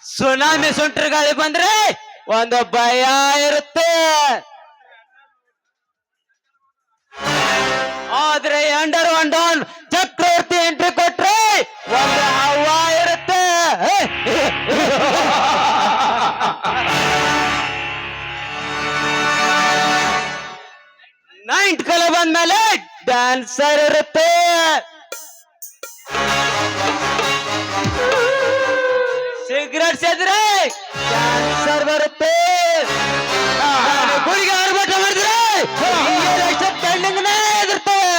Tsunami ಸುಂಟರ್ ಗಾಳಿ ಬಂದ್ರೆ ಒಂದು ಭಯ ಇರುತ್ತೆ, ಆದ್ರೆ ಅಂಡರ್ ಒನ್ ಡೌನ್ ಚಕ್ರವರ್ತಿ ಎಂಟ್ರಿ ಕೊಟ್ರೆ ಒಂದು ಹವಾ ಇರುತ್ತೆ. ನೈಟ್ ಕಲೆ ಬಂದ್ಮೇಲೆ ಡ್ಯಾನ್ಸರ್ ಇರುತ್ತೆ. ಸಿಗರೇಟ್ ಸೇದ್ರೆ ಡ್ಯಾನ್ಸರ್ ಬರುತ್ತೆ. ಗುಡಿಗೆ ಆರ್ಭಟ ಮಾಡಿದ್ರೆ ಪೆಂಡಿಂಗ್ನೇ ಎದುರ್ತವೆ.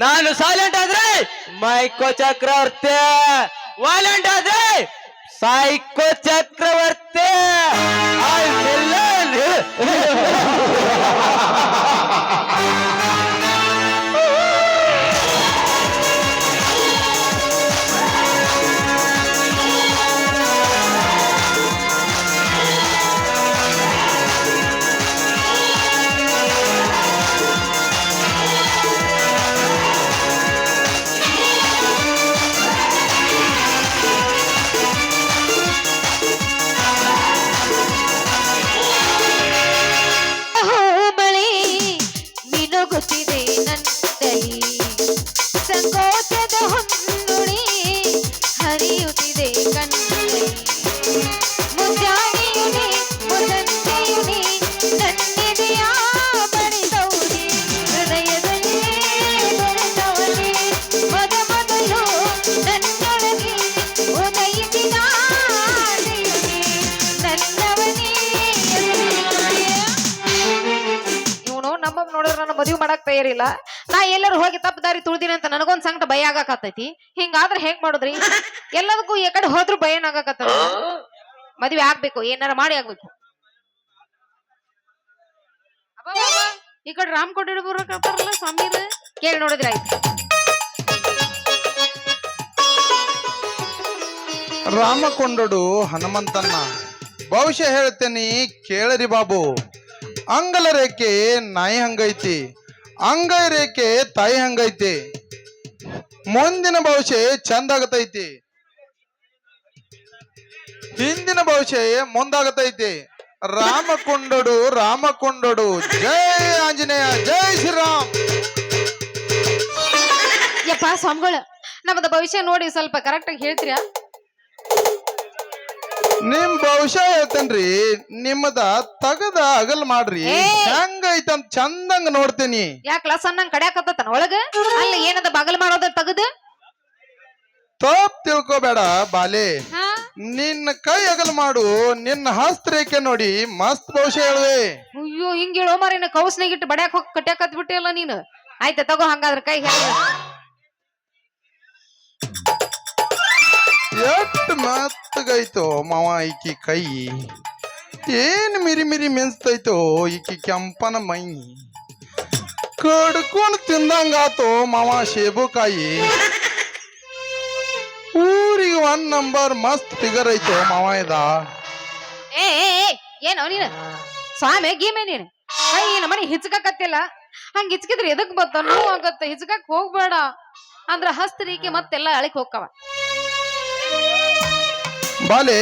ನಾನು ಸೈಲೆಂಟ್ ಆದ್ರೆ ಮೈಕೋ ಚಕ್ರವರ್ತಿ, ವೈಲೆಂಟ್ ಆದ್ರೆ ಸೈಕೋ ಚಕ್ರವರ್ತಿ. I villain. ಗೊತ್ತಿದೆ ನನ್ನಲ್ಲಿ ಸಂಕೋಚದ ಹೊನ್ನುಳಿ ಹರಿಯುತ್ತಿದೆ ಕಣ್ಣಲ್ಲಿ. ಮುಂಜಾನೆಯುನಿ ಮುದಂತೆಯುನಿ ನನ್ನೆದೆಯ ಬಡಿದೌನಿ ಹೃದಯದಲ್ಲಿ ಬೆರೆತವನಿ ಮೊದ ಮೊದಲು ನನ್ನೊಳಗೆ ಉದಯಿಸಿದ ನನ್ನವನೇ. ಇವನು ನಮ್ಮ ನೋಡಿದ್ರೆ ನನ್ನ ಮದುವೆ ಮಾಡಕ್ ತಯಾರಿಲ್ಲ. ನಾ ಎಲ್ಲರೂ ಹೋಗಿ ತಪ್ಪು ದಾರಿ ತುಳಿದಿನಿ ಅಂತ ನನಗೊಂದ್ ಸಂಕಟ ಭಯ ಆಗಾಕತ್ತೈತಿ. ಹಿಂಗಾದ್ರೆ ಹೇಗ್ ಮಾಡುದ್ರಿ? ಎಲ್ಲದಕ್ಕೂ ಈ ಕಡೆ ಹೋದ್ರು ಭಯನ ಆಗಾಕತ್ತ. ಮದ್ವೆ ಆಗ್ಬೇಕು, ಏನಾರ ಮಾಡಿ ಆಗ್ಬೇಕು. ಈ ಕಡೆ ರಾಮ್ ಕೊಟ್ಟಿಡ್ ಬರಕತ್ತಾರಲ್ಲ ಸ್ವಾಮೀರ, ಕೇಳಿ ನೋಡಿದ್ರೆ ಆಯ್ತು. ರಾಮಕೊಂಡಡು ಹನುಮಂತನ್ನ ಭವಿಷ್ಯ ಹೇಳ್ತೇನಿ ಕೇಳರಿ ಬಾಬು. ಅಂಗಲ ರೇಖೆ ನಾಯಿ ಹಂಗೈತಿ, ಅಂಗೈ ರೇಖೆ ತಾಯಿ ಹಂಗೈತಿ. ಮುಂದಿನ ಭವಿಷ್ಯ ಚಂದ ಆಗತೈತಿ, ಹಿಂದಿನ ಭವಿಷ್ಯ ಮುಂದಾಗತೈತಿ. ರಾಮಕೊಂಡಡು ರಾಮಕೊಂಡಡು, ಜೈ ಆಂಜನೇಯ, ಜೈ ಶ್ರೀರಾಮ್. ಯಪ್ಪ ಸ್ವಾಮಿಗಳು, ನಮ್ಮದ ಭವಿಷ್ಯ ನೋಡಿ ಸ್ವಲ್ಪ ಕರೆಕ್ಟ್ ಆಗಿ ಹೇಳ್ತೀರಾ? ನಿಮ್ ಭವಿಷ್ಯ ಹೇಳ್ತೇನ್ರಿ, ನಿಮ್ಮದ ತಗದ ಅಗಲ್ ಮಾಡ್ರಿ. ಹೆಂಗೈತಂತ ಚಂದಂಗ ನೋಡ್ತೇನಿ. ಯಾಕಲ ಸಣ್ಣಂಗ್ ಕಡ್ಯಾಕತ್ತಾನ ಒಳಗ? ಅಲ್ಲ ಏನದ ಬಗಲ್ ಮಾಡೋದ ತಗದ? ತಪ್ಪು ತಿಳ್ಕೊಬೇಡ ಬಾಲೆ, ನಿನ್ನ ಕೈ ಅಗಲ್ ಮಾಡು, ನಿನ್ನ ಹಸ್ತರೇಖೆ ನೋಡಿ ಮಸ್ತ್ ಭವಿಷ್ಯ ಹೇಳುವೆ. ಅಯ್ಯೋ ಹಿಂಗ ಹೇಳೋ ಮಾರಿನ ಕೌಸ್ನಾಗಿಟ್ಟು ಬಡ್ಯಾಕ ಹೋಗಿ ಕಟ್ಯಾಕತ್ ಬಿಟ್ಟಿಲ್ಲ ನೀನು. ಆಯ್ತ ತಗೋ, ಹಂಗಾದ್ರ ಕೈ ಹೇಳ. ಎಷ್ಟ್ ಮತ್ತಗೈತೋ ಮಾವ ಈಕಿ ಕೈ, ಏನ್ ಮಿರಿ ಮಿರಿ ಮೆನ್ಸ್ತೈತೋ ಈಕಿ ಕೆಂಪನ ಮೈ. ಕಡ್ಕೊಂಡ್ ತಿಂದಂಗಾತೋ ಮಾವ ಸೇಬುಕಾಯಿ. ಊರಿಗೆ 1 ನಂಬರ್ ಮಸ್ತ್ ಫಿಗರ್ ಐತೋ ಮಾವ ಇದ. ಏ ಏನೋ ನೀನು ಸ್ವಾಮಿ ಗೀಮೆ ನೀನು ಕೈ ನಮ್ಮನೆ ಹಿಚ್ಕಕತ್ತಿಲ್ಲ. ಹಂಗ ಹಿಚ್ಕಿದ್ರೆ ಎದಕ್ ಬತ್ತ ನೋವು ಆಗತ್ತ. ಹಿಚ್ಕಕ್ ಹೋಗ್ಬೇಡ ಅಂದ್ರ ಹಸ್ತರೀಕೆ ಮತ್ತೆಲ್ಲ ಅಳಿಕ್ ಹೋಗ್ಕವ. ಬಾಲೆ,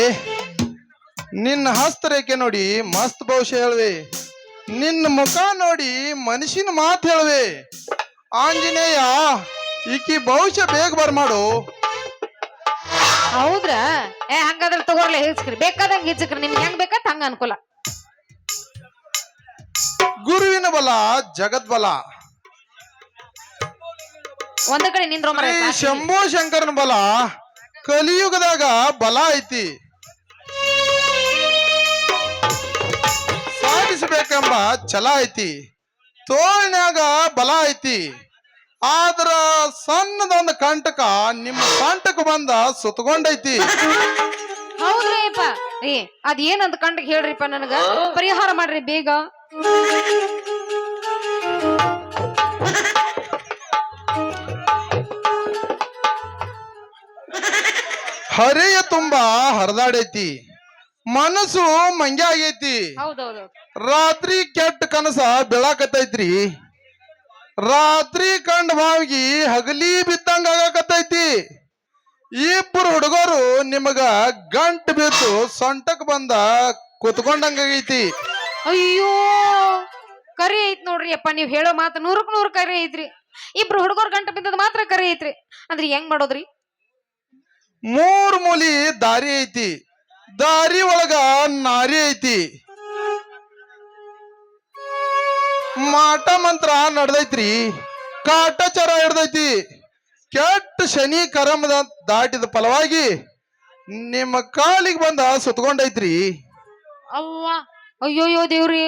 ನಿನ್ನ ಹಸ್ತರೇಖೆ ನೋಡಿ ಮಸ್ತ್ ಭವಿಷ್ಯ ಹೇಳುವೆ. ನಿನ್ನ ಮುಖ ನೋಡಿ ಮನುಷ್ಯನ ಮಾತು ಹೇಳುವೆ. ಆಂಜನೇಯ, ಈಕಿ ಭವಿಷ್ಯ ಬೇಗ ಬರ್ಮಾಡು. ಹೌದ್ರ? ಹಂಗಾದ್ರೆ ತಗೋರ್ಲೆ ಹಿಚ್ಕ್ರಿ, ಬೇಕಾದಂಗ ಹಿಚ್ಕ್ರಿ, ನಿಮ್ಗೆ ಹೆಂಗ್ ಬೇಕಂತ ಹಂಗ ಅನುಕೂಲ. ಗುರುವಿನ ಬಲ ಜಗದ್ಬಲ, ಒಂದ ಕಡೆ ನಿಂದ್ರ ಶಂಭೋ ಶಂಕರನ ಬಲ ಕಲಿಯುಗದಾಗ ಬಲ ಐತಿ. ಸಾಧಿಸಬೇಕೆಂಬ ಛಲ ಐತಿ, ತೋಳ್ನ್ಯಾಗ ಬಲ ಐತಿ. ಆದ್ರ ಸಣ್ಣದೊಂದು ಕಂಟಕ ನಿಮ್ಮ ಕಂಟಕ ಬಂದ ಸುತ್ತಕೊಂಡೈತಿ. ಹೌದ್ರಿಪ್ಪ, ಅದ್ ಏನಂತ ಕಂಟಕ ಹೇಳ್ರಿಪ್ಪ, ನನಗ ಪರಿಹಾರ ಮಾಡ್ರಿ ಬೇಗ. ಹರೆಯ ತುಂಬಾ ಹರಿದಾಡೈತಿ, ಮನಸ್ಸು ಮಂಗ್ಯ ಆಗೈತಿ. ಹೌದೌದು. ರಾತ್ರಿ ಕೆಟ್ಟ ಕನಸ ಬೆಳಕತ್ತೈತ್ರಿ. ರಾತ್ರಿ ಕಂಡ ಬಾವಿಗೆ ಹಗಲಿ ಬಿದ್ದಂಗ ಆಗಾಕತ್ತೈತಿ. ಇಬ್ಬರು ಹುಡುಗರು ನಿಮಗ ಗಂಟ್ ಬಿದ್ದು ಸೊಂಟಕ್ ಬಂದ ಕುತ್ಕೊಂಡಂಗೈತಿ. ಅಯ್ಯೋ ಕರಿ ಐತ್ ನೋಡ್ರಿ ಅಪ್ಪ, ನೀವ್ ಹೇಳೋ ಮಾತು 100ಕ್ಕೆ 100 ಕರಿ ಐತ್ರಿ. ಇಬ್ರು ಹುಡುಗರ್ ಗಂಟ ಬಿದ್ದದ್ ಮಾತ್ರ ಕರಿ ಐತ್ರಿ. ಅಂದ್ರೆ ಹೆಂಗ್ ಮಾಡೋದ್ರಿ? 3 ಮೂಲಿ ದಾರಿ ಐತಿ. ದಾರಿ ಒಳಗ ನಾರಿ ಐತಿ. ಮಾಟ ಮಂತ್ರ ನಡ್ದೈತ್ರಿ. ಕಾಟಚಾರ ಹಿಡ್ದೈತಿ. ಕೆಟ್ಟ ಶನಿ ಕರಮದ ದಾಟಿದ ಫಲವಾಗಿ ನಿಮ್ಮ ಕಾಲಿಗೆ ಬಂದ ಸುತ್ಕೊಂಡೈತ್ರಿ. ಅವ್ವ ಅಯ್ಯೋಯ್ಯೋ ದೇವ್ರಿ,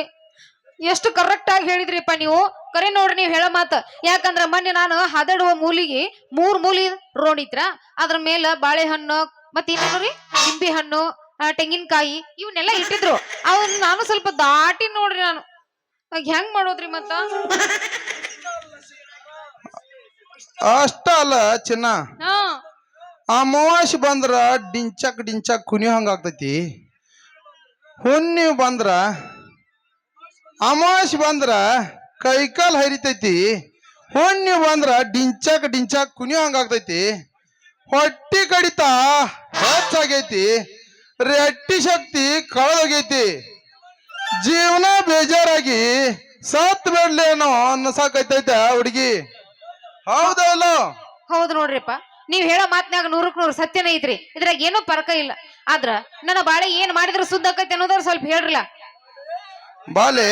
ಎಷ್ಟು ಕರೆಕ್ಟ್ ಆಗಿ ಹೇಳಿದ್ರಿಪ್ಪ ನೀವು. ಕರೆ ನೋಡ್ರಿ ನೀವ್ ಹೇಳೋ ಮಾತ. ಯಾಕಂದ್ರ ಮೊನ್ನೆ ನಾನು ಹಾದಾಡುವ ಮೂಲಿಗೆ 3 ಮೂಲಿ ರೋಡ್ ಇತ್ರ. ಅದ್ರ ಮೇಲೆ ಬಾಳೆಹಣ್ಣು ಮತ್ತೆ ಇನ್ನೇನ್ರಿ ನಿಂಬೆ ಹಣ್ಣು, ತೆಂಗಿನಕಾಯಿ ಇವನ್ನೆಲ್ಲ ಇಟ್ಟಿದ್ರು. ಅವನ್ ನಾನು ಸ್ವಲ್ಪ ದಾಟಿ ನೋಡ್ರಿ ನಾನು. ಹೆಂಗ್ ಮಾಡೋದ್ರಿ ಮತ್ತ? ಅಷ್ಟ ಅಲ್ಲ ಚಿನ್ನ, ಹಾ ಅಮಾವಾಸ್ಯೆ ಬಂದ್ರ ಡಿಂಚಕ್ ಕುಣಿಯೋ ಹಂಗ ಆಗ್ತೈತಿ. ಹುಣ್ಣಿಮೆ ಬಂದ್ರ ಅಮಾವಾಸ್ಯೆ ಬಂದ್ರ ಕೈಕಾಲ್ ಹರಿತೈತಿ. ಹುಣ್ಣಿಮೆ ಬಂದ್ರ ಡಿಂಚಕ್ ಕುಣಿಯೋ ಹಂಗ ಆಗ್ತೈತಿ. ಹೊಟ್ಟಿ ಕಡಿತ ಹೆಚ್ಚಾಗೈತಿ. ರೆಟ್ಟಿ ಶಕ್ತಿ ಕಳೆದೋಗೈತಿ. ಜೀವನ ಬೇಜಾರಾಗಿ ಸತ್ ಬಿಡ್ಲೇನೋ ಅನ್ನಸಾಕೈತೈತೆ ಹುಡುಗಿ. ಹೌದಲ್ಲ? ಹೌದು ನೋಡ್ರಿಪ್ಪ, ನೀವ್ ಹೇಳೋ ಮಾತ್ನಾಗ 100ಕ್ಕೆ 100 ಸತ್ಯನೇ ಐತ್ರಿ. ಇದ್ರಾಗ ಏನೂ ಫರಕ ಇಲ್ಲ. ಆದ್ರ ನನ್ನ ಬಾಳೆ ಏನ್ ಮಾಡಿದ್ರು ಸುದ್ದ ಆಕೈತಿ ಅನ್ನೋದ್ರ ಸ್ವಲ್ಪ ಹೇಳ್ರಲ್ಲ. ಬಾಲೆ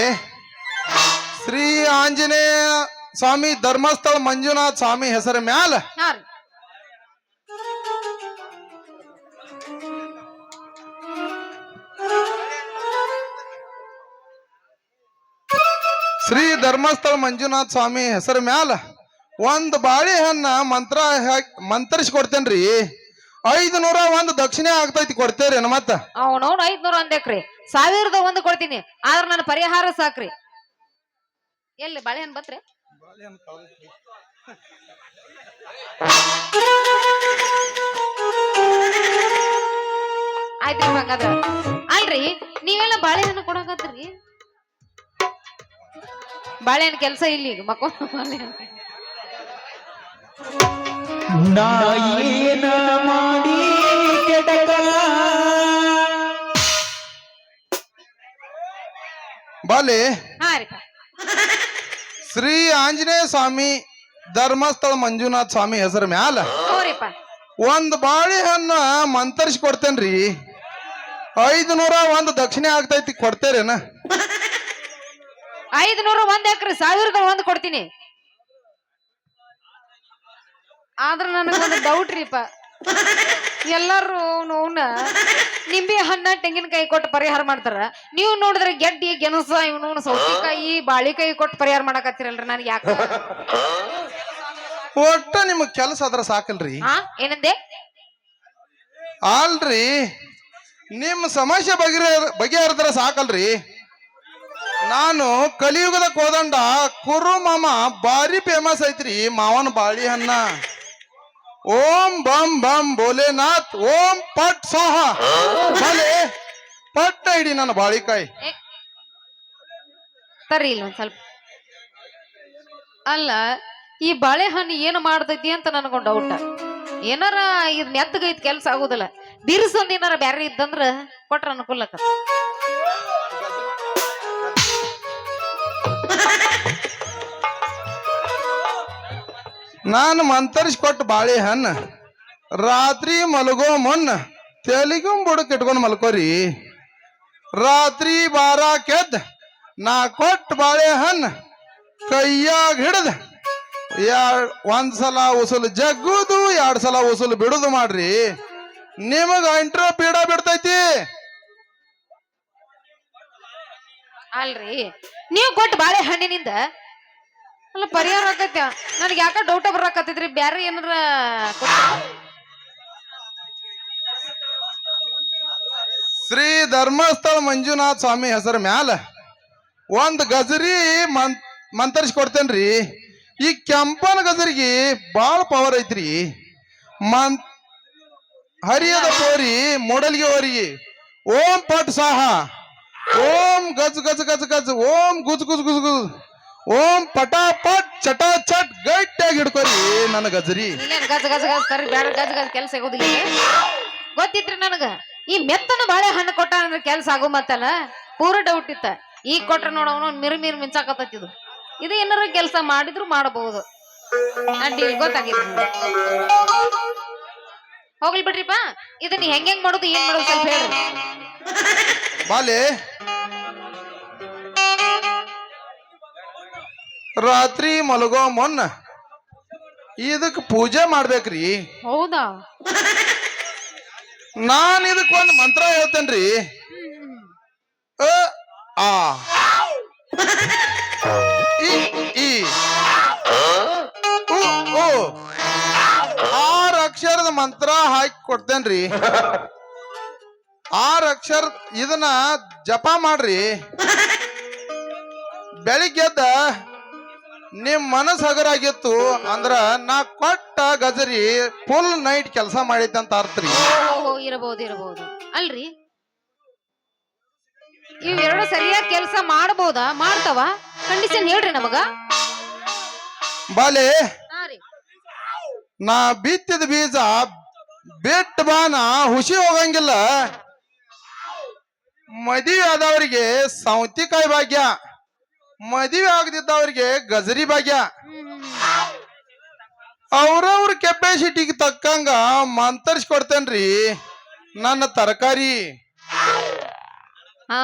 ಶ್ರೀ ಆಂಜನೇಯ ಸ್ವಾಮಿ ಧರ್ಮಸ್ಥಳ ಮಂಜುನಾಥ ಸ್ವಾಮಿ ಹೆಸರ ಮ್ಯಾಲ ಹಾ ರೀ. ಶ್ರೀ ಧರ್ಮಸ್ಥಳ ಮಂಜುನಾಥ ಸ್ವಾಮಿ ಹೆಸರ ಮ್ಯಾಲ ಒಂದ್ ಬಾಳೆಹನ್ನ ಮಂತ್ರಿಸಿ ಕೊಡ್ತೇನ್ರಿ. 501 ದಕ್ಷಿಣೆ ಆಗ್ತೈತಿ. ಕೊಡ್ತೇರೇನ ಮತ್ತ? ಅವನವ್ನು 500 ಅಂದೇಕ್ರಿ. 1001 ಕೊಡ್ತೀನಿ. ಆದ್ರ ನನ್ನ ಪರಿಹಾರ ಸಾಕ್ರಿ. ಎಲ್ಲಿ ಬಾಳೆಹಣ್ಣು ಬಂತ್ರಿ? ಆಯ್ತ್ರಿ ಹಂಗಾದ್ರ. ಅಲ್ರಿ ನೀವೆಲ್ಲ ಬಾಳೆಹಣ್ಣು ಕೊಡಕತ್ರಿ? ಬಾಳೆಹಣ್ಣು ಕೆಲ್ಸ ಇಲ್ಲಿ ಈಗ ಮಕ್ಕೋ ಬಾಳೆಹಣ್ಣು. ನಾಯೇನ ಮಾಡಿ ಕೆಡಕ ಬಾಲೆ ಹಾ ರೀ. ಶ್ರೀ ಆಂಜನೇಯ ಸ್ವಾಮಿ ಧರ್ಮಸ್ಥಳ ಮಂಜುನಾಥ ಸ್ವಾಮಿ ಹೆಸರ ಮ್ಯಾಲ ಹೌರಿಪ್ಪ ಒಂದ್ ಬಾಳೆಹನ್ನ ಮಂತರಿಸಿ ಕೊಡ್ತೇನ್ರಿ. 501 ದಕ್ಷಿಣೆ ಆಗ್ತೈತಿ. ಕೊಡ್ತೇರೇನ? 501 ಯಾಕ್ರಿ? 1001 ಕೊಡ್ತೀನಿ. ಆದ್ರ ನನಗೊಂದು ಡೌಟ್ ರೀಪ. ಎಲ್ಲಾರು ಅವನ ನಿಂಬೆ ಹಣ್ಣ ತೆಂಗಿನಕಾಯಿ ಕೊಟ್ಟು ಪರಿಹಾರ ಮಾಡ್ತಾರ. ನೀವು ನೋಡಿದ್ರೆ ಗೆಡ್ಡಿ ಗೆಣಸ ಇವನು ಸೌತೆಕಾಯಿ ಬಾಳಿಕಾಯಿ ಕೊಟ್ಟು ಪರಿಹಾರ ಮಾಡಕತ್ತಿರಲ್ರಿ. ನನಗೆ ಯಾಕ? ಒಟ್ಟ ನಿಮಗ್ ಕೆಲಸ ಅದ್ರ ಸಾಕಲ್ರಿ? ಹಾ ಏನಂದೆ? ಅಲ್ರಿ ನಿಮ್ ಸಮಸ್ಯೆ ಬಗೆಹರಿದ್ರ ಸಾಕಲ್ರಿ? ನಾನು ಕಲಿಯುಗದ ಕೋದಂಡ ಕುರು ಮಾಮ ಬಾರಿ ಫೇಮಸ್ ಐತ್ರಿ. ಮಾವನ ಬಾಳೆಹಣ್ಣ ಓಂ ಬಂ ಬಂ ಭೋಲೆನಾಥ್ ಓಂ ಪಟ್ ಸೋಹ ಬಲೆ ಪಟ್ಟ ಹಿಡಿ ನನ್ನ ಬಾಳಿಕಾಯಿ. ತರ್ರಿ ಇಲ್ಲ ಒಂದ್ ಸ್ವಲ್ಪ. ಅಲ್ಲ ಈ ಬಾಳೆಹಣ್ಣು ಏನು ಮಾಡ್ತೈತಿ ಅಂತ ನನಗೊಂದು ಡೌಟ್. ಏನಾರ ಇದ್ ನೆತ್ತಗೈತ್ ಕೆಲ್ಸ ಆಗುದಿಲ್ಲ. ಬಿರ್ಸಂದ್ ಏನಾರ ಬ್ಯಾರೆ ಇದ್ದಂದ್ರ ಕೊಟ್ರ ಅನುಕೂಲಕ್ಕ. ನಾನು ಮಂತರಿಸಿ ಕೊಟ್ಟ ಬಾಳೆಹಣ್ಣು ರಾತ್ರಿ ಮಲಗೋ ಮುನ್ನ ತೆಲಿಗುಂ ಬುಡಕ್ ಇಟ್ಕೊಂಡ್ ಮಲ್ಕೋರಿ. ರಾತ್ರಿ 12 ಎದ್ದ ನಾ ಕೊಟ್ಟ ಬಾಳೆಹಣ್ಣು ಕೈಯಾಗ ಹಿಡ್ದ ಒಂದ್ಸಲ ಉಸುಲು ಜಗ್ಗುದು 2 ಸಲ ಉಸುಲು ಬಿಡುದು ಮಾಡ್ರಿ. ನಿಮಗ ಅಂಟ್ರ ಪೀಡ ಬಿಡ್ತೈತಿ. ಅಲ್ರಿ ನೀವು ಕೊಟ್ಟ ಬಾಳೆಹಣ್ಣಿನಿಂದ ಅಲ್ಲ ಪರಿಹಾರ ಆಕೈತಿ. ನನಗೆ ಯಾಕ ಡೌಟ ಬರಾಕತ್ತೈತ್ರಿ. ಬ್ಯಾರೆ ಏನಾರ ಶ್ರೀ ಧರ್ಮಸ್ಥಳ ಮಂಜುನಾಥ ಸ್ವಾಮಿ ಹೆಸರ ಮ್ಯಾಲ ಒಂದ್ ಗಜರಿ ಮಂತರಿಸಿ ಕೊಡ್ತೇನ್ರಿ. ಈ ಕೆಂಪನ ಗಜರಿಗೆ ಬಾಳ ಪವರ್ ಐತ್ರಿ. ಹರಿಯದ ಪೋರಿ ಮೂಡಲ್ಗೆ ಹೋರಿ ಓಂ ಪಟ್ ಸಾಹ ಓಂ ಗಜ್ ಗಜ್ ಗಜ್ ಗಜ್ ಓಂ ಗುಜ್ ಗುಜ್ ಗುಜ್ ಗುಜ್ ಓಂ ಪಟಾಪಟ್ ಚಟಾ ಚಟ್ ಗಟ್ಟಿಯಾಗಿ ಹಿಡ್ಕೊರಿ ನನ್ನ ಗಜರಿ. ಇನ್ನೇನ್ ಗಜ ಗಜ ಗಜ ತರ್ರಿ ಬ್ಯಾಡ ಗಜ ಗಜ ಕೆಲ್ಸ ಆಗೋದಿಲ್ಲ ಇಲ್ಲಿ. ಗೊತ್ತಿತ್ರಿ ನನಗ ಈ ಮೆತ್ತನ ಬಾಳೆ ಹಣ್ಣು ಕೊಟ್ಟ ಅಂದ್ರೆ ಕೆಲ್ಸ ಆಗೋ ಮತ್ತಲ್ಲ ಪೂರ ಡೌಟ್ ಇತ್ತ. ಈಗ ಕೊಟ್ರ ನೋಡ ಅವನು ಮಿರ್ ಮಿರ್ ಮಿಂಚಾಕತ್ತೈತಿ ಇದು ಏನಾರ ಕೆಲ್ಸ ಮಾಡಿದ್ರು ಮಾಡಬಹುದು. ಡೀಲ್ ಗೊತ್ತಾಗಿತ್ತು. ಹೋಗ್ಲಿ ಬಿಡ್ರಿಪ್ಪ, ಇದನ್ನ ಹೆಂಗ್ ಮಾಡೋದು ಏನ್ ಮಾಡೋದು ಸ್ವಲ್ಪ ಹೇಳ್ರಿ. ಬಾಲೆ ರಾತ್ರಿ ಮಲಗೋ ಮೊನ್ನ ಇದಕ್ ಪೂಜೆ ಮಾಡ್ಬೇಕ್ರಿ. ಹೌದಾ? ನಾನ್ ಇದಕ್ ಒಂದ್ ಮಂತ್ರ ಹೇಳ್ತೇನ್ರಿ. ಅ ಆ ಇ ಈ ಉ ಓ 6 ಅಕ್ಷರದ ಮಂತ್ರ ಹಾಕಿ ಕೊಡ್ತೇನ್ರಿ. 6 ಅಕ್ಷರ ಇದನ್ನ ಜಪ ಮಾಡ್ರಿ. ಬೆಳಿಗ್ಗೆದ್ದ ನಿಮ್ ಮನಸ್ ಹಗರಾಗಿತ್ತು ಅಂದ್ರ ನಾ ಕೊಟ್ಟ ಗಜರಿ ಫುಲ್ ನೈಟ್ ಕೆಲಸ ಮಾಡೈತೆ ಅಂತ ಅರ್ಥರಿ. ಇರಬಹುದು ಇರಬಹುದು ಅಲ್ರಿ. ಇವೆರಡು ಸರಿಯಾಗಿ ಕೆಲಸ ಮಾಡಬಹುದಾ? ಮಾಡ್ತಾವ? ಕಂಡೀಷನ್ ಹೇಳ್ರಿ ನಮಗ. ಬಾಲೆ ನಾ ಬಿತ್ತಿದ ಬೀಜ ಬಿಟ್ಟ ಬಾನ ಹುಸಿ ಹೋಗಂಗಿಲ್ಲ. ಮದುವೆ ಆದವರಿಗೆ ಸೌತಿಕಾಯಿ ಭಾಗ್ಯ, ಮದುವೆ ಆಗದಿದ್ದವರಿಗೆ ಗಜರಿ ಭಾಗ್ಯ. ಅವ್ರವ್ರ ಕೆಪಾಸಿಟಿಗೆ ತಕ್ಕಂಗ ಮಂತರಿಸಿ ಕೊಡ್ತೇನ್ರಿ ನನ್ನ ತರಕಾರಿ. ಹಾ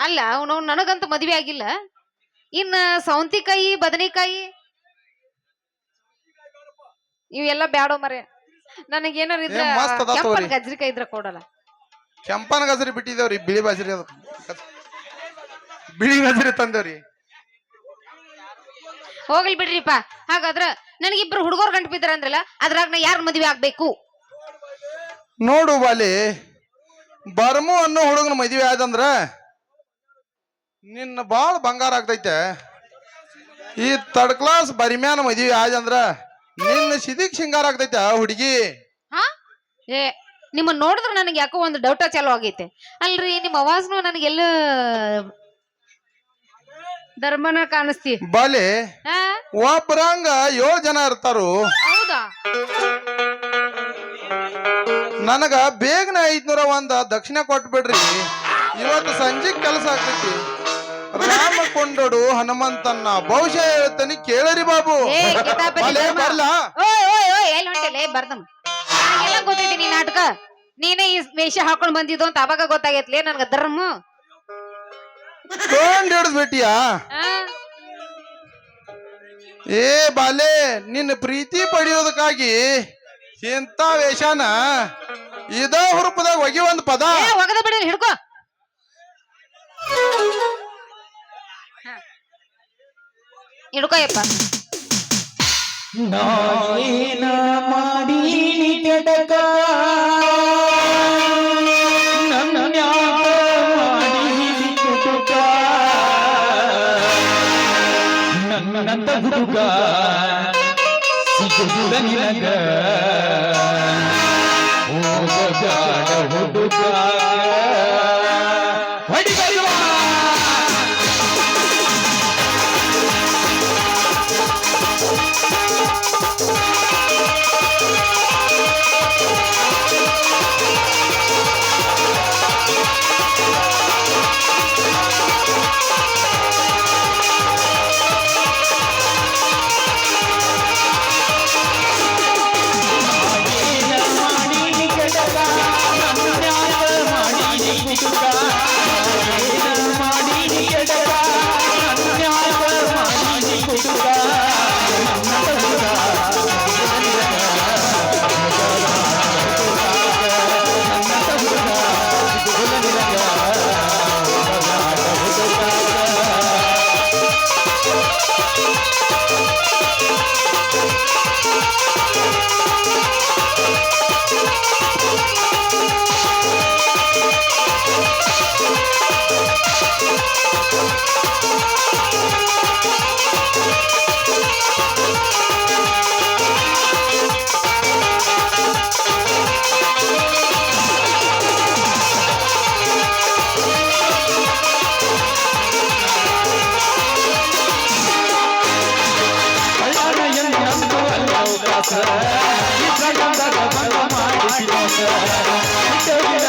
ಅಲ್ಲ ಅವನು ನನಗಂತ ಮದ್ವೆ ಆಗಿಲ್ಲ. ಇನ್ನ ಸೌಂತಿಕಾಯಿ ಬದನೆಕಾಯಿ ಇವೆಲ್ಲ ಬ್ಯಾಡೋ ಮರೆ. ನನಗೇನಾರ ಇದ್ರ ಮಸ್ತ್ ಅದಾವ್ ಕೆಂಪನ್ ತಗೋರಿ. ಗಜ್ರಿಕಾಯಿ ಇದ್ರ ಕೊಡಲ್ಲ. ಕೆಂಪನ ಗಜರಿ ಬಿಟ್ಟಿದೇವ್ರಿ, ಬಿಳಿ ಬಾಜರಿ ಅದ ಬಿಳಿ ಗಜರಿ ತಂದೇವ್ರಿ. ಹೋಗ್ಲಿ ಬಿಡ್ರಿಪ್ಪ. ಹಾಗಾದ್ರ ನನಗಿಬ್ರು ಹುಡುಗರು ಗಂಟು ಬಿದ್ದಾರ ಅಂದ್ರಲ್ಲ, ಅದ್ರಾಗ ನಾ ಯಾರ ಮದ್ವೆ ಆಗ್ಬೇಕು? ನೋಡು ಬಾಲಿ, ಬರ್ಮು ಅನ್ನೋ ಹುಡುಗನ ಮದುವೆ ಆದಂದ್ರ ನಿನ್ನ ಬಾಳ ಬಂಗಾರ ಆಗ್ತೈತೆ. ಈ ಥರ್ಡ್ ಕ್ಲಾಸ್ ಬರಿಮ್ಯಾನ ಮದುವೆ ಆದಂದ್ರ ನಿನ್ನ ಸಿದಿಕ್ ಸಿಂಗಾರ ಆಗ್ತೈತೆ ಹುಡುಗಿ. ಹಾ ಏ ನಿಮ್ಮ ನೋಡಿದ್ರ ನನಗೆ ಯಾಕೋ ಒಂದು ಡೌಟ ಚಾಲು ಆಗೈತೆ. ಅಲ್ರಿ ನಿಮ್ಮ ಅವಾಜ್ನು ನನಗೆಲ್ಲ ಧರ್ಮನ ಕಾಣಿಸ್ತಿ. ಬಾಲಿ ಹಾ ಒಬ್ಬರಂಗ 7 ಜನ ಇರ್ತಾರು. ಹೌದಾ? ನನಗ ಬೇಗನೆ 501 ದಕ್ಷಿಣ ಕೊಟ್ಬಿಡ್ರಿ. ಇವತ್ತು ಸಂಜೆ ಕೆಲಸ ಆಗ್ತೈತಿ. ರಾಮ ಕೊಂಡೋಡು ಹನುಮಂತನ್ನ ಬಹುಶಃ ಹೇಳ್ತಾನೆ ಕೇಳರಿ ಬಾಬು. ಏ ಕಿತಾಪತಿ ಬಾಲೆ, ಧರ್ಮ. ಬರ್ಲಾ? ಓಯ್ ಓಯ್ ಓಯ್ ಎಲ್ಲಿ ಹೊಂಟೆಲೆ ಬರ್ದಮ್. ನನಗೆಲ್ಲ ಗೊತ್ತೈತಿ ನೀ ನಾಟಕ. ನೀನೇ ಈ ವೇಷ ಹಾಕೊಂಡ್ ಬಂದಿದ್ದು ಅಂತ ಅವಾಗ ಗೊತ್ತಾಗೈತ್ಲೆ ನನ್ಗ ಧರ್ಮ. ಕೊಂಡ್ ಹಿಡಿದ್ಬಿಟ್ಟಿಯಾ? ಆ? ಏ ಬಾಲೆ, ನಿನ್ನ ಪ್ರೀತಿ ಪಡೆಯೋದಕ್ಕಾಗಿ ಇಂಥ ವೇಷನ ಇದ ಹುರುಪದಾಗ ಒಗಿ ಒಂದ್ ಪದ. ಏ ಒಗದ ಬಿಡಿ ಹಿಡ್ಕೋ. ಹಿಡ್ಕೋಯಪ್ಪ. ನಾಯೇನ ಮಾಡೀನಿ ಕೆಡಕ ನನ್ನ್ಯಾಕ ಮಾಡೀನಿ ಕುಟುಕ ನನ್ನಂತ ಹುಡುಗ ಸಿಗುವುದ ನಿನಗ ಹೋಗಬೇಡ ಹುಡುಗ ಹೊಡಿಗಲ್ವಾ ಮಾಡೀನಿ ಮಾಡಿ ಸುದ್ದಿ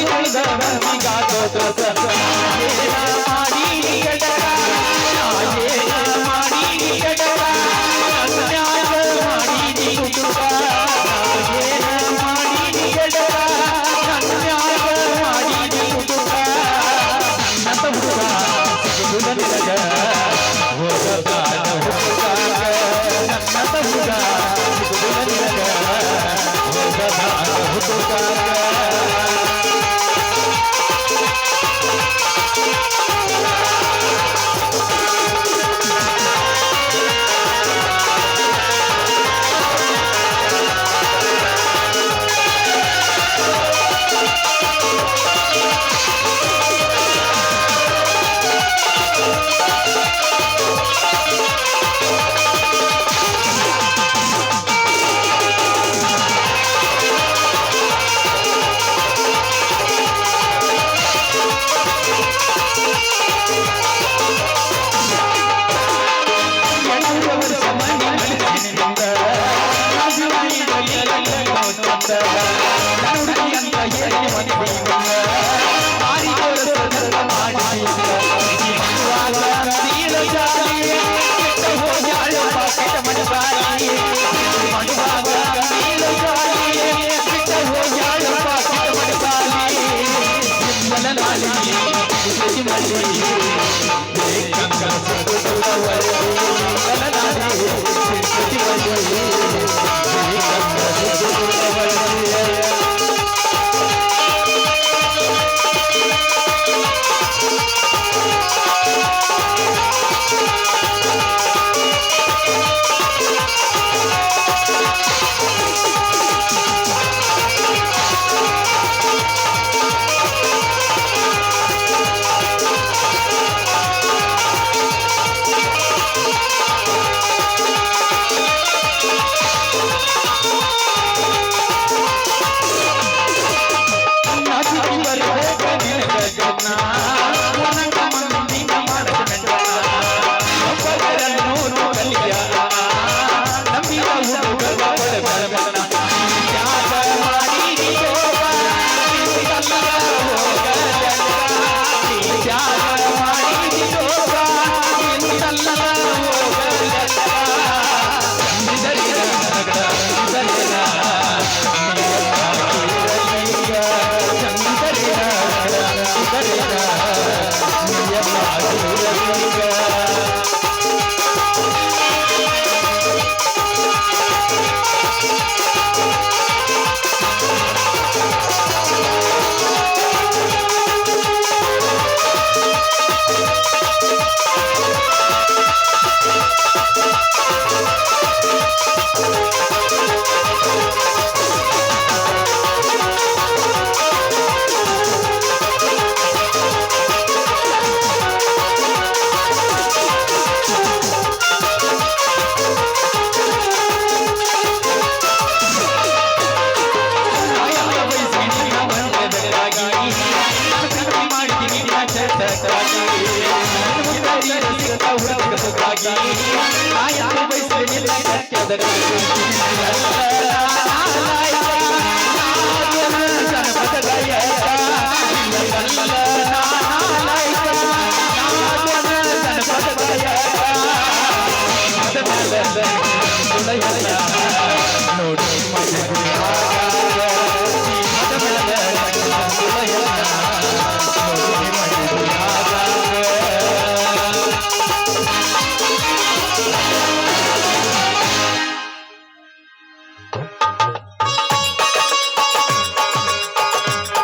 ತಿಳಿದ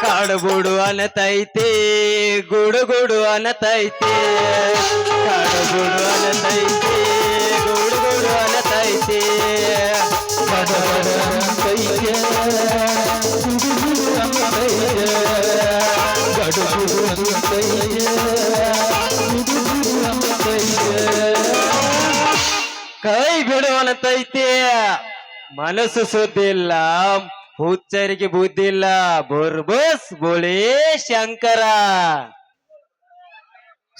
ಕಾಡುಗೂಡು ಅನತೈತೆ ಗುಡುಗುಡು ಅನತೈತೆ ಕಾಡುಗೂಡು ಅನತೈತೆ ಗುಡುಗುಡು ಅನತೈತೆ ಕೈ ಬಿಡುವನತೈತೆ ಮನಸ್ಸು ಸುದ್ದಿಲ್ಲ ಹುಚ್ಚರಿಗೆ ಬುದ್ಧಿಲ್ಲ ಬುರ್ಬಸ್ ಬೋಳೆ ಶಂಕರ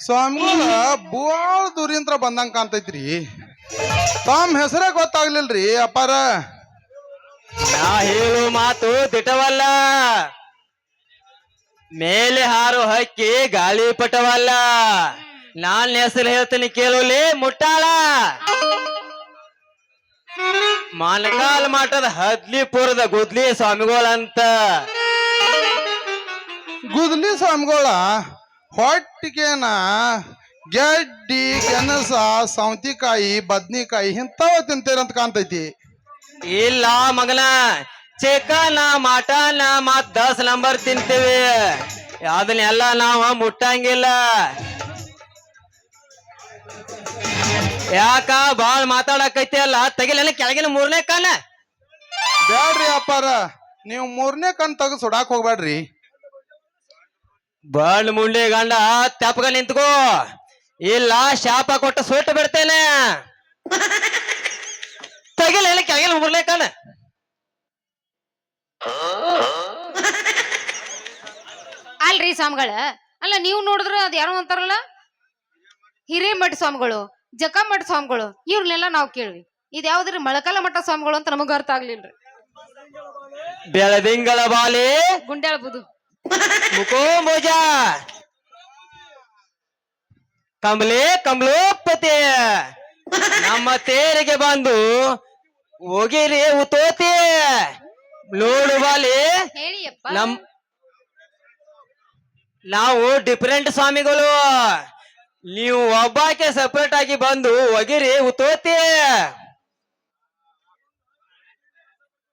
ಸ್ವಾಮಿಗಳ ಬಾಳ ದೂರಿಂತ್ರ ಬಂದಂಗ ಕಾಣ್ತೈತ್ರಿ ತಮ್ಮ ಹೆಸರೇ ಗೊತ್ತಾಗ್ಲಿಲ್ರಿ ಅಪ್ಪಾರ ನಾ ಹೇಳು ಮಾತು ದಿಟವಲ್ಲ, ಮೇಲೆ ಹಾರು ಹಕ್ಕಿ ಗಾಳಿ ಪಟವಲ್ಲ. ನಾನ್ ಹೆಸರು ಹೇಳ್ತೀನಿ ಕೇಳಲಿ ಮುಟ್ಟಾಳ. ಮಾನಕಾಲ್ ಮಠದ ಹದ್ಲಿಪುರದ ಗುದ್ಲಿ ಸ್ವಾಮಿಗಳಂತ. ಗುದ್ಲಿ ಸ್ವಾಮಿಗಳ ಹೊಟ್ಟಿಗೆನ ಗೆಡ್ಡಿ ಗೆಣಸ ಸೌತಿಕಾಯಿ ಬದ್ನಿಕಾಯಿ ಇಂಥವ ತಿಂತೀರಂತ ಕಾಣ್ತೈತಿ. ಇಲ್ಲ ಮಗನ, ಚಿಕನ್ ಮಟನ್ ಮತ್ 10 ನಂಬರ್ ತಿಂತೀವಿ. ಅದನ್ನೆಲ್ಲ ನಾವ ಮುಟ್ಟಂಗಿಲ್ಲ. ಯಾಕ ಬಾಳ್ ಮಾತಾಡಕೈತಿ ಅಲ್ಲ, ತೆಗಿಲೆಲ್ಲ ಕೆಳಗಿನ 3ನೇ ಕಾಲ. ಬ್ಯಾಡ್ರಿ ಅಪ್ಪಾರ, ನೀವು 3ನೇ ಕಣ್ ತೆಗೆದು ಸುಡಾಕ್ ಹೋಗ್ಬೇಡ್ರಿ. ಬಾಳ್ ಮುಂಡಿ ಗಂಡ ತೆಪ್ಪಗ ನಿಂತ್ಕೋ, ಇಲ್ಲ ಶಾಪ ಕೊಟ್ಟು ಸುಟ್ಟು ಬಿಡ್ತೇನೆ. ತೆಗಿಲೆಲ್ಲ ಕೆಳಗಿನ 3ನೇ ಕಾಲ. ಅಲ್ರಿ ಸ್ವಾಮಿಗಳ, ಅಲ್ಲ ನೀವು ನೋಡಿದ್ರ ಅದ್ ಯಾರೋ ಅಂತಾರಲ್ಲ ಹಿರೇಮಠ ಸ್ವಾಮಿಗಳು, ಜಕಮಠ ಸ್ವಾಮಿಗಳು, ಇವ್ರನ್ನೆಲ್ಲ ನಾವ್ ಕೇಳ್ವಿ. ಇದ್ ಯಾವ್ದ್ರಿ ಮೊಳಕಾಲ ಮಠ ಸ್ವಾಮಿಗಳು ಅಂತ ನಮಗ ಅರ್ಥ ಆಗ್ಲಿಲ್ರಿ. ಬೆಳದಿಂಗಳ ಬಾಲಿ ಗುಂಡ್ಯಾಳ ಬುದು ಮುಕೋಂಬೋಜ ಕಮಲೆ ಕಮಲೋಪತಿ ನಮ್ಮ ತೇರಿಗೆ ಬಂದು ಹೋಗಿರಿ ಉತೋತಿ. ನೋಡು ಬಾಲಿ, ಹೇಳಿಯಪ್ಪ. ನಾವು ಡಿಫರೆಂಟ್ ಸ್ವಾಮಿಗಳು, ನೀವು ಒಬ್ಬಾಕೆ ಸಪರೇಟ್ ಆಗಿ ಬಂದು ಒಗಿರಿ ಉತೋತಿ.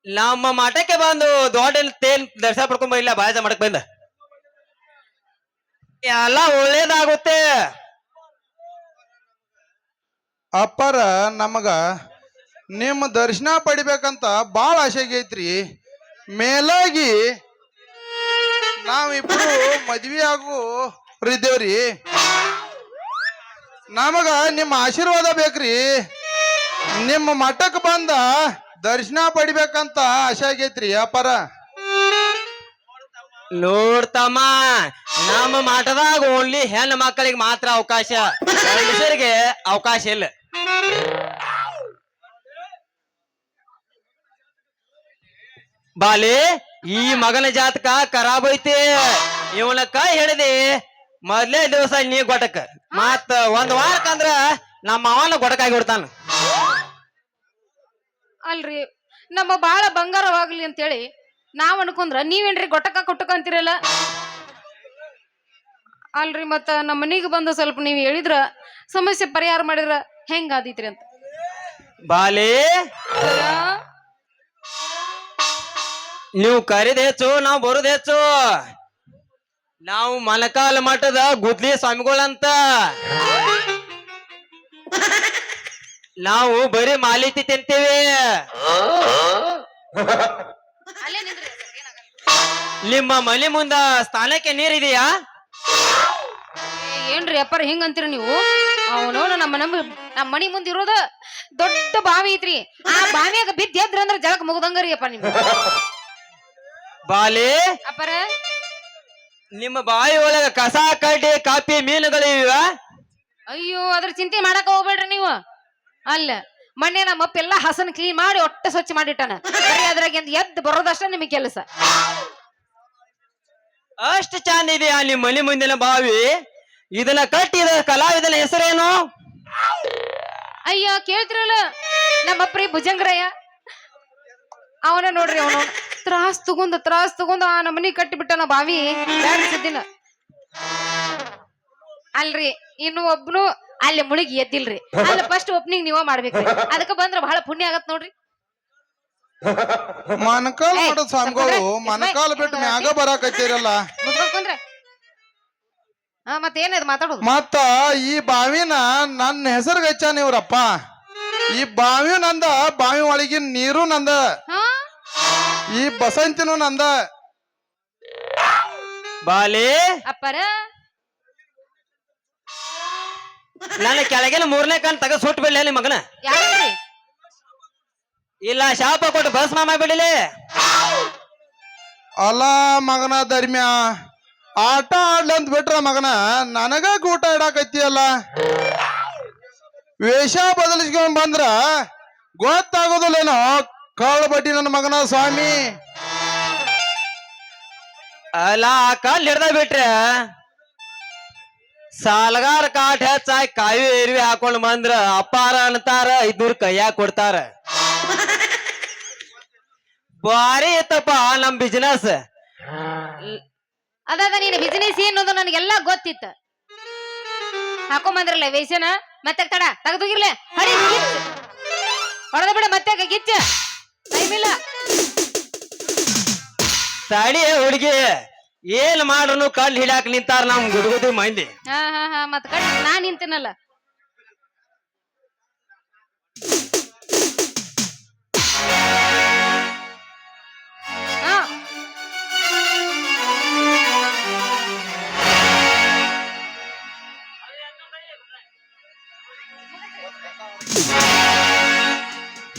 ನಮ್ಮ ಮಠಕ್ಕೆ ಬಂದು ದೊಡ್ಡ ತೇನ್ ದರ್ಶನ ಪಡ್ಕೊಂಡ್ ಇಲ್ಲ ಬಾಯಸ ಮಾಡಕ್ ಬಂದ ಎಲ್ಲ ಒಳ್ಳೇದಾಗುತ್ತೆ. ಅಪ್ಪಾರ, ನಮಗ ನಿಮ್ಮ ದರ್ಶನ ಪಡಿಬೇಕಂತ ಬಾಳ ಆಸೆ ಆಗೈತ್ರಿ. ಮೇಲಾಗಿ ನಾವಿಬ್ರು ಮದ್ವಿ ಇದ್ದೇವ್ರಿ. ನಮಗ ನಿಮ್ಮ ಆಶೀರ್ವಾದ ಬೇಕ್ರಿ. ನಿಮ್ಮ ಮಠಕ್ಕೆ ಬಂದ ದರ್ಶನ ಪಡಿಬೇಕಂತ ಆಸೆ ಆಗೈತ್ರಿ ಅಪ್ಪಾರ. ನೋಡ್ತಮ್ಮ, ನಮ್ಮ ಮಠದಾಗ ಓನ್ಲಿ ಹೆಣ್ಣು ಮಕ್ಕಳಿಗೆ ಮಾತ್ರ ಅವಕಾಶ, ಗಂಡಸರಿಗೆ ಅವಕಾಶ ಇಲ್ಲ. ಬಾಲಿ, ಈ ಮಗನ ಜಾತಕ ಖರಾಬ್ ಐತಿ. ಇವನ ಕೈ ಹಿಡಿದಿ ಮೊದ್ಲೇ ದಿವಸ ನೀ ಗೊಟಕ್, ಮತ್ತ 1 ವಾರಕ್ಕಂದ್ರ ನಮ್ಮ ಅವನ ಗೊಟಕಾಗಿ ಬಿಡ್ತಾನ. ಅಲ್ರಿ, ನಮ್ಮ ಬಾಳ ಬಂಗಾರವಾಗ್ಲಿ ಅಂತೇಳಿ ನಾವ್ ಅನ್ಕೊಂಡ್ರ ನೀವೇನ್ರಿ ಗೊಟ್ಟಕ ಕೊಟ್ಟಕ ಅಂತೀರಲ್ಲ. ಅಲ್ರಿ, ಮತ್ತ ನಮ್ಮ ಮನಿಗೆ ಬಂದು ಸ್ವಲ್ಪ ನೀವ್ ಹೇಳಿದ್ರ ಸಮಸ್ಯೆ ಪರಿಹಾರ ಮಾಡಿದ್ರ ಹೆಂಗ ಆದೀತ್ರಿ ಅಂತ. ಬಾಲಿ, ನೀವು ಕರಿದ ಹೆಚ್ಚು, ನಾವು ಬರುದ ಹೆಚ್ಚು. ನಾವು ಮಲಕಾಲ ಮಠದ ಗುದ್ಲಿ ಸ್ವಾಮಿಗಳಂತ. ನಾವು ಬರೀ ಮಾಲಿತಿ ತಿಂತೀವಿ. ನಿಮ್ಮ ಮನೆ ಮುಂದ ಸ್ಥಾನಕ್ಕೆ ನೀರಿದೆಯಾ? ಏನ್ರಿ ಅಪ್ಪಾರ ಹಿಂಗ ಅಂತೀರ ನೀವು? ಅವನು ನಮ್ಮ ಮನಿ ಮುಂದ ಇರೋದ ದೊಡ್ಡ ಬಾವಿ ಐತ್ರಿ. ಆ ಬಾವಿಯಾಗ ಬಿದ್ದ ಎದ್ರ ಅಂದ್ರ ಜಳಕ್ ಮುಗ್ದಂಗರಿ ಅಪ್ಪ ನಿಮ್ಗೆ. ಬಾಲಿ, ಅಪ್ಪಾರ, ನಿಮ್ಮ ಬಾಯಿ ಒಳಗ ಕಸ ಕಡ್ಡಿ ಕಾಪಿ ಮೀನುಗಳಿವ? ಅಯ್ಯೋ, ಅದ್ರ ಚಿಂತೆ ಮಾಡಕ ಹೋಗ್ಬೇಡ್ರಿ ನೀವು. ಅಲ್ಲ, ಮೊನ್ನೆ ನಮ್ಮ ಅಪ್ಪ ಎಲ್ಲಾ ಹಸನ್ ಕ್ಲೀನ್ ಮಾಡಿ ಒಟ್ಟ ಸ್ವಚ್ಛ ಮಾಡಿಟ್ಟಾನ. ಅದ್ರಾಗ ಎದ್ದು ಬರೋದಷ್ಟ ನಿಮಗೆ ಕೆಲಸ. ಅಷ್ಟು ಚಂದ ಇದೆಯಾ ನಿಮ್ಮ ಮನೆ ಮುಂದಿನ ಬಾವಿ? ಇದನ್ನ ಕಟ್ಟಿದ ಕಲಾವಿದನ ಹೆಸರೇನು? ಅಯ್ಯ, ಕೇಳ್ತಿರಲ್ಲ, ನಮ್ಮಪ್ರಿ ಭುಜಂಗರಯ್ಯ. ಅವನ ನೋಡ್ರಿ, ಅವನು ತ್ರಾಸ್ ತಗೊಂಡ ಆ ನಮ್ಮನಿ ಕಟ್ಟಿ ಬಿಟ್ಟನ ಬಾವಿ ಬ್ಯಾಡಿಸಿದ್ದಿನ. ಅಲ್ರಿ, ಇನ್ನು ಒಬ್ನು ಅಲ್ಲಿ ಮುಳುಗಿ ಎದ್ದಿಲ್ರಿ. ಅಲ್ಲಿ ಫಸ್ಟ್ ಓಪನಿಂಗ್ ನೀವ ಮಾಡ್ಬೇಕ್ರಿ. ಅದಕ್ಕ ಬಂದ್ರ ಬಹಳ ಪುಣ್ಯ ಆಗತ್ ನೋಡ್ರಿ. ಮನಕಾಲ್ ಮಾಡೋ ಸ್ವಾಮಿಗಳು ಮನಕಾಲ್ ಬಿಟ್ಟು ಮ್ಯಾಗ ಬರಾಕತ್ತೀರಲ್ಲ. ಮುದ್ಕೊಂಡ್ರೆ ಮತ್ತೇನದು ಮಾತಾಡೋದು? ಮತ್ತ ಈ ಬಾವಿನ ನನ್ನ ಹೆಸರಿಗೆ ಹಚ್ಚಾನ ಇವ್ರಪ್ಪ. ಈ ಬಾವಿ ನಂದ, ಬಾವಿ ಒಳಗಿನ ನೀರು ನಂದ, ಈ ಬಸಂತಿನೂ ನಂದ. ಬಾಲಿ, ಅಪ್ಪರ, ನನ್ನ ಕೆಳಗಿನ 3ನೇ ಕಣ್ ತಗ ಸುಟ್ಟು ಬಿಡ್ಲಿ ನಿಮ್ಮ ಮಗನ. ಯಾರ್ರಿ? ಇಲ್ಲ, ಶಾಪ ಕೊಟ್ಟು ಬಸ್ ಮಾಮ ಬಿಡಲಿ. ಅಲ್ಲ ಮಗನ ಧರ್ಮ್ಯ, ಆಟ ಆಡ್ಲಂತ ಬಿಟ್ರ ಮಗನ ನನಗ ಊಟ ಇಡಾಕೈತಿಯಲ್ಲ. ವೇಷ ಬದಲಿಸ್ಕೊಂಡ್ ಬಂದ್ರ ಗೊತ್ತಾಗೋದಿಲ್ಲೇನೋ ಕಳ್ಳ ಬಡ್ಡಿ ನನ್ನ ಮಗನ ಸ್ವಾಮಿ. ಅಲ್ಲ ಆ ಕಲ್ ಹಿಡ್ದ ಬಿಟ್ರೆ ಸಾಲಗಾರ ಕಾಟ್ ಹೆಚ್ಚಾಗಿ ಕಾಯಿ ಎರಿವಿ ಹಾಕೊಂಡ್ ಬಂದ್ರ ಅಪ್ಪಾರ ಅಂತಾರ 500 ಕೈಯಾಗ ಕೊಡ್ತಾರ. ಬಾರಿ ಇತ್ತಪ್ಪ ನಮ್ ಬಿಸಿನೆಸ್. ಅದಾದ ನೀನು ಬಿಸಿನೆಸ್ ಏನೋದು ನನಗೆಲ್ಲ ಗೊತ್ತಿತ್ತು. ಹಾಕೊಂಬಂದ್ರಲ್ಲ ವೇಷನ ಮತ್ತೆ ತಡ ತೆಗೆದೋಗಿರ್ಲೆ ಹಡಿ ಹೊಡೆದ ಬಿಡ ಮತ್ತೆ ಗಿಚ್ಚ ಟೈಮ್ ಇಲ್ಲ. ತಡಿ ಹುಡುಗಿ ಏನ್ ಮಾಡ್ರು ಕಲ್ ಹಿಡ್ಯಾಕ ನಿಂತಾರ ನಮ್ ಗುಡುಗುದಿ ಮಂದಿ. ಹಾ ಮತ್ ಕಟ್ ನಾ ನಿಂತಿನಲ್ಲ.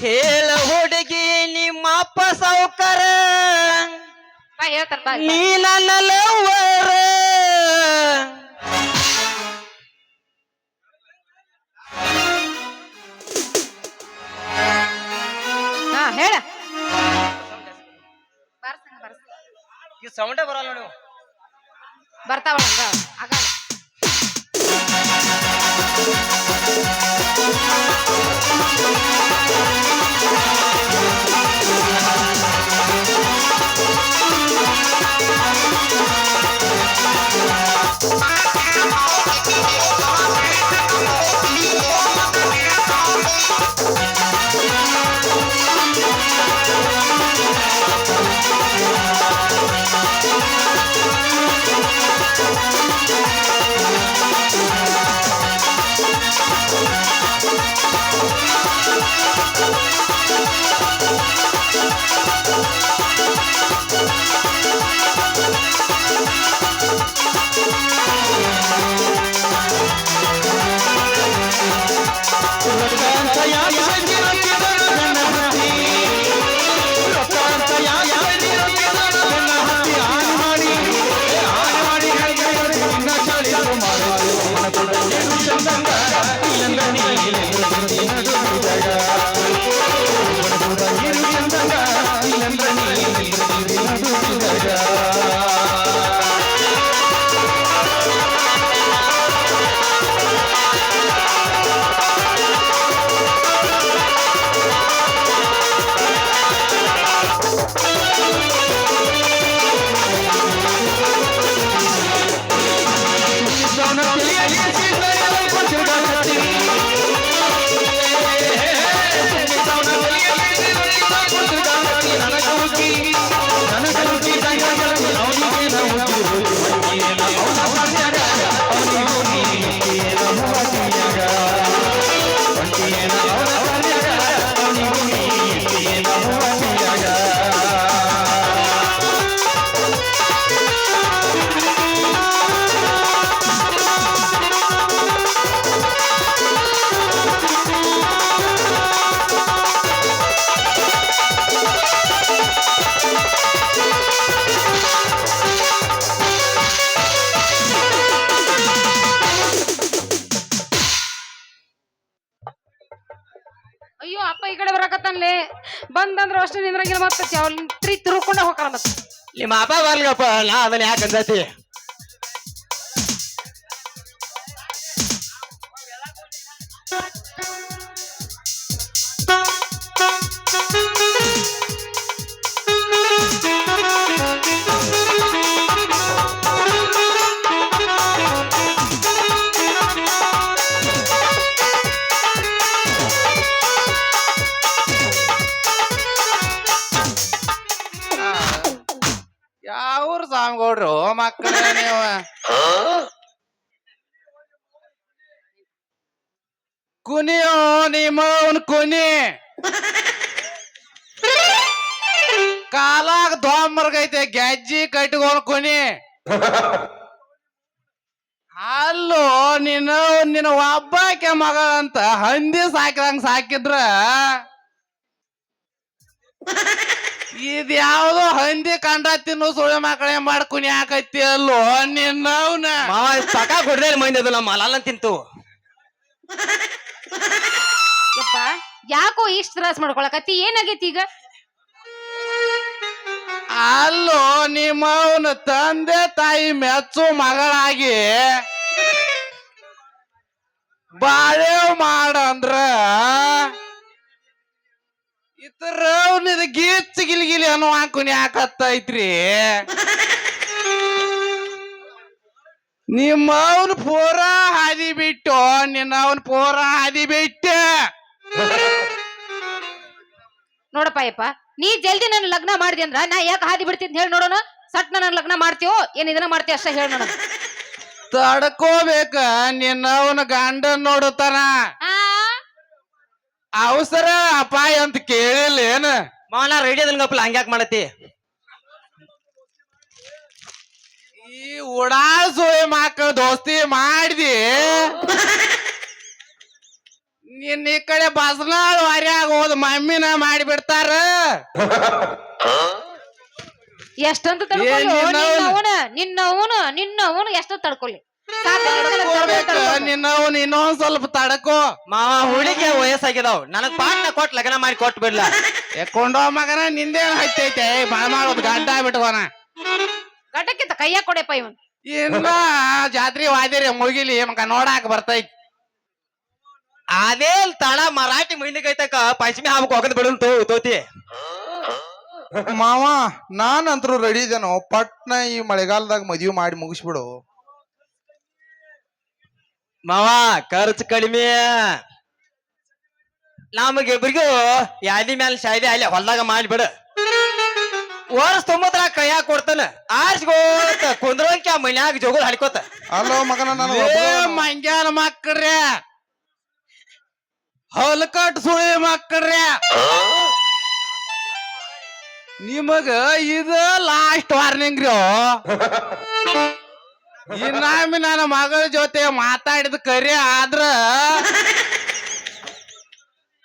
ಹೇಳ ಹುಡುಗಿ ನಿಮ್ಮ ಅಪ್ಪ ಸಾವುಕಾರ ಬಾ ಹೇಳ್ತಾರ ಬಾ. ನೀ ನನ್ನ ಲವ್ವರ. ಹಾ ಹೇಳ ಈ ಸೌಂಡೇ ಬರಲ್ಲ ನೀವು ಬರ್ತಾವ ಆಗ ಅಯ್ಯೋ ಅಪ್ಪ ಈ ಕಡೆ ಬರಾಕತ್ತಾನ್ಲೆ ಬಂದಂದ್ರ ಅಷ್ಟೇ ನಿಂದ್ರಂಗಿಲ್ಲ ಮತ್ತೆ ತಿರುಕೊಂಡ ಹೋಗ್ತಾರ ಮತ್ತೆ. ನಿಮ್ಮ ಅಪ್ಪ ಬರ್ಲಿಗಪ್ಪ ನಾ ಅದನ್ನ ಯಾಕಂದತಿ. ಯಾವ್ರ ಸಾಂಗೋಡ್ರು ಮಕ್ಕಳ ನೀವು ಕುನಿಯೋ ನಿಮ್ಮ ಕುನಿ ಕಾಲಾಗ ದೊಂಬರ್ಗೈತೆ ಗೆಜ್ಜಿ ಕಟ್ಕೊಂಡ್ ಕುನಿ. ಅಲ್ಲೋ ನೀನು ನಿನ್ನ ಒಬ್ಬಾಕೆ ಮಗ ಅಂತ ಹಂದಿ ಸಾಕಿದಂಗ ಸಾಕಿದ್ರ ಇದ್ಯಾವ್ದೋ ಹಂದಿ ಕಂಡ ತಿನ್ನು ಸುಳ್ಳು ಮಕ್ಕಳೇ ಮಾಡ್ಕುನಿ ಹಾಕೈತಿ ಅಲ್ಲೋ ನಿನ್ನವ್ನ ಮಾವ ಸಕ ಕೊಡ್ರಿ ಮಂದಿ ಅದು ನಮ್ಮ ಮಲಾಲ ತಿಂತು. ಯಪ್ಪ ಯಾಕೋ ಇಷ್ಟ ತ್ರಾಸ ಮಾಡ್ಕೊಳಕತ್ತಿ ಏನಾಗೈತಿ ಈಗ? ಅಲ್ಲೋ ನಿಮ್ಮವನ ತಂದೆ ತಾಯಿ ಮೆಚ್ಚು ಮಗಳಾಗಿ ಬಾಳೆ ಮಾಡಂದ್ರ ಇತರವ್ನಿದ ಗೀಚ್ ಗಿಲಿಗಿಲಿ ಅನ್ನೋ ಹಾಕುನಿ ಹಾಕತ್ತೈತ್ರಿ. ನಿಮ್ಮವನ್ ಪೂರ ಹಾದಿ ಬಿಟ್ಟು ನಿನ್ನವನ್ ಪೂರ ಹಾದಿ ಬಿಟ್ಟ. ನೋಡಪ್ಪ ಯಪ್ಪ, ನೀ ಜಲ್ದಿ ನನ್ನ ಲಗ್ನ ಮಾಡ್ದಿ ಅಂದ್ರ ನಾ ಯಾಕೆ ಹಾದಿ ಬಿಡ್ತೀನಿ ಹೇಳಿ ನೋಡೋಣ. ಸಟ್ ನನ್ನ ಲಗ್ನ ಮಾಡ್ತೀವೋ ಏನ್ ಇದನ್ನ ಮಾಡ್ತೀವಿ ಅಷ್ಟ ಹೇಳಿ ನೋಡೋಣ. ತಡ್ಕೋಬೇಕ ನಿನ್ನವನ ಗಂಡನ್ ನೋಡುತ್ತಾನ. ಅವಸರ ಅಪಾಯ ಅಂತ ಕೇಳಿಲ್ಲ ಏನ? ಮಾವನ ರೆಡಿ ಅದನ್ಗಪ್ಪಲ ಹಂಗ್ಯಾಕ್ ಮಾಡತಿ? ಈ ಉಡಾಸೋಯ್ ಮಕ್ಕಳು ದೋಸ್ತಿ ಮಾಡಿದಿ ನಿನ್ನ ಈ ಕಡೆ ಬಸನಾಳ್ ವಾರ್ಯಾಗ ಹೋದ್ ಮಮ್ಮಿನ ಮಾಡಿ ಬಿಡ್ತಾರ. ಎಷ್ಟಂತ ತಡ್ಕೊಳ್ಳಿ ನಿನ್ನವನು ಎಷ್ಟು ತಡ್ಕೊಳ್ಳಿ. ನಿನ್ನವನ್ ಇನ್ನೊಂದ್ ಸ್ವಲ್ಪ ತಡಕೋ. ಮಾವ ಹುಡುಗಿ ವಯಸ್ಸಾಗಿದಾವ್, ನನಗ್ ಪಾಟ್ನ ಕೊಟ್ ಲಗ್ನ ಮಾಡಿ ಕೊಟ್ ಬಿಡ್ಲ. ಕೊಂಡೋ ಮಗನ ನಿಂದೇನ್ ಹಚ್ಚೈತೆ ಬಾಳ ಮಾಡೋದು ಗಡ್ಡ ಬಿಟ್ಕೋನ. ಗಡ್ಡಕ್ಕಿಂತ ಕೈಯಾಗ ಕೊಡೆಪ್ಪ ಇವನ್. ಇನ್ನ ಜಾತ್ರೆ ವಾದಿರಿ ಮುಗಿಲಿ ಮಗ ನೋಡಾಕ ಬರ್ತೈತಿ. ಅದೇ ತಳ ಮರಾಠಿ ಮೈನಿಗೈತಕ ಪಂಚಮಿ ಹಬ್ಬಕ್ಕೆ ಹೋಗದ್ ಬಿಡುಂತು ತೋತಿ. ಮಾವ ನಾನಂತರೂ ರೆಡಿ ಇದೇನೋ, ಪಟ್ನ ಈ ಮಳೆಗಾಲದಾಗ ಮದ್ವಿ ಮಾಡಿ ಮುಗಿಸ್ಬಿಡು. ಮಾವ ಖರ್ಚು ಕಡಿಮೆ, ನಮಗಿಬ್ರಿಗೂ ಯಾದಿ ಮ್ಯಾಲ ಶಾಯ್ದೆ ಅಲ್ಲಿ ಹೊಲ್ದಾಗ ಮಾಡಿಬಿಡು. ವರ್ಷ ತೊಂಬತ್ತರ ಕೈಯಾಗ ಕೊಡ್ತಾನ, ಆರ್ಸ್ಗೋತ ಕುಂದ್ರೋಂಕ ಮನ್ಯಾಗ ಜೋಗುಲ್ ಹಾಡ್ಕೋತ. ಅಲ್ಲೋ ಮಗನ ನಾನು ಮಂಗ್ಯಾನ ಮಕ್ಕಳ್ರೆ, ಹೊಲಕಟ್ ಸುಳಿ ಮಕ್ಕಳ್ರೆ, ನಿಮಗ ಇದು ಲಾಸ್ಟ್ ವಾರ್ನಿಂಗ್ ರೀ. ಇನ್ನೊಮ್ಮೆ ನನ್ನ ಮಗಳ ಜೊತೆ ಮಾತಾಡಿದ ಕರೆ ಆದ್ರ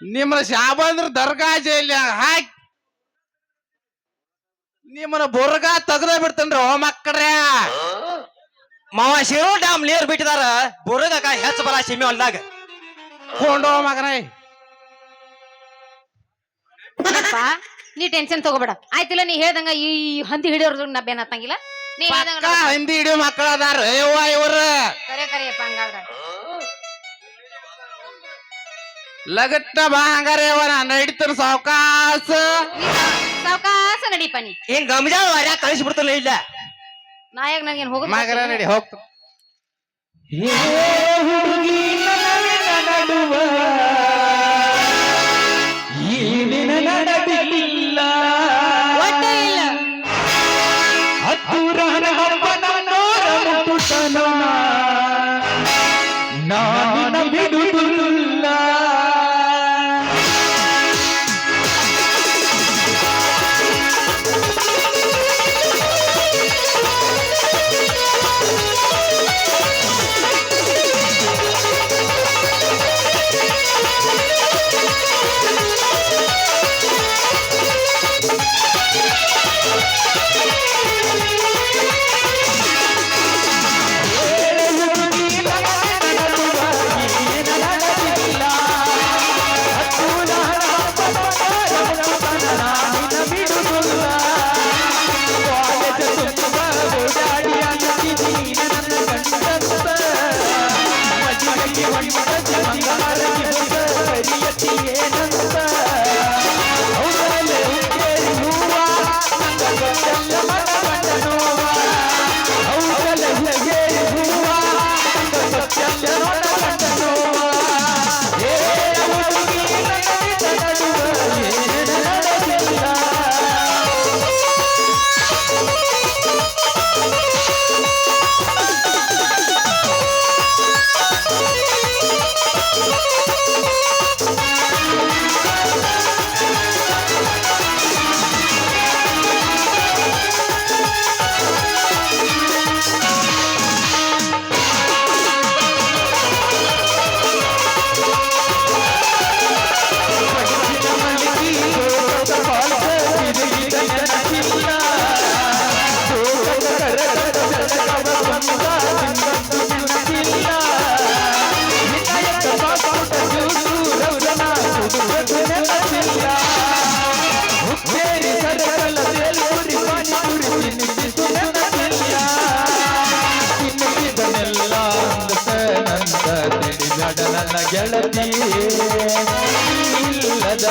ನಿಮ್ಮನ್ನ ಶಾಬಂದ್ರ ದರ್ಗಾ ಜೈಲಿ ಹಾಕಿ ನಿಮ್ಮನ್ನ ಬುರ್ಗಾ ತೆಗ್ದ ಬಿಡ್ತೇನ್ರಿ ಓ ಮಕ್ಕಳ್ರೆ. ಮಾವ ಶಿರೋ ಡ್ಯಾಮ್ ನೀರ್ ಬಿಟ್ಟಿದಾರ, ಬುರ್ಗಕ ಹೆಚ್ಚ ಬರ ಸಿಮಿ ಹೊಲ್ದಾಗ. ಕೊಂಡೋ ಮಗನ ನೀ ಟೆನ್ಷನ್ ತಗೋಬೇಡ ಆಯ್ತಿಲ್ಲ. ನೀ ಹೇಳ್ದಂಗ ಈ ಹಂದಿ ಹಿಡಿಯೋರ್ ನಾ ಬೇನ್ ಹತ್ತಂಗಿಲ್ಲ. ನೀ ಹೇಳ್ದಂಗ ಹಿಂದಿ ಹಿಡಿಯೋ ಮಕ್ಕಳ ಅದಾರ ಇವ್ರ. ಕರೆಯಪ್ಪ ಹಂಗಾದ್ರ ಲಗಟ್ಟ ಬಾ ಹಂಗಾರ ನಡೀತಾರ ಸಾವಕಾಸ ಸಾವಕಾಸ ನಡೀಪ. ನೀ ಹಿಂಗ್ ಗಮಜಾ ವಾರ್ಯಾಗ ಕಳಿಸ್ಬಿಡ್ತಲ್ಲ ಇಲ್ಲ. ನಾಯಕ್ ನಂಗೇನ್ ಹೋಗ ಮಗರ ನಡಿ ಹೋಗ್ತ.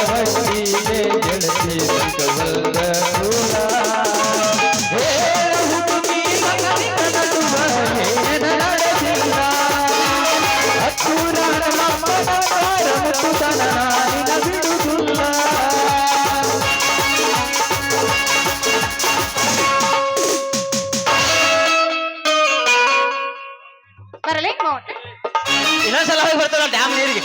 ಹೊಟ್ಟಿಗೆ ಗೆಳತಿ ಸಿಕ್ಕವಲ್ದ ಕೂಲ. ಹೇಳ ಹುಡುಗಿ ನಡುವ ಏನ ನಡೆದಿಲ್ಲ. ಹತ್ತೂರ ನಮ್ಮನ ಮುತ್ತುತನ ನಿನ ಬಿಡುವುದಿಲ್ಲ. ಬರಲಿ ಮೌನ್ ಇನ್ನೊಂದ್ಸಲ ಹೋಗಿ ಬರ್ತಾರ ಡ್ಯಾಮ್ ನೀರಿಗೆ.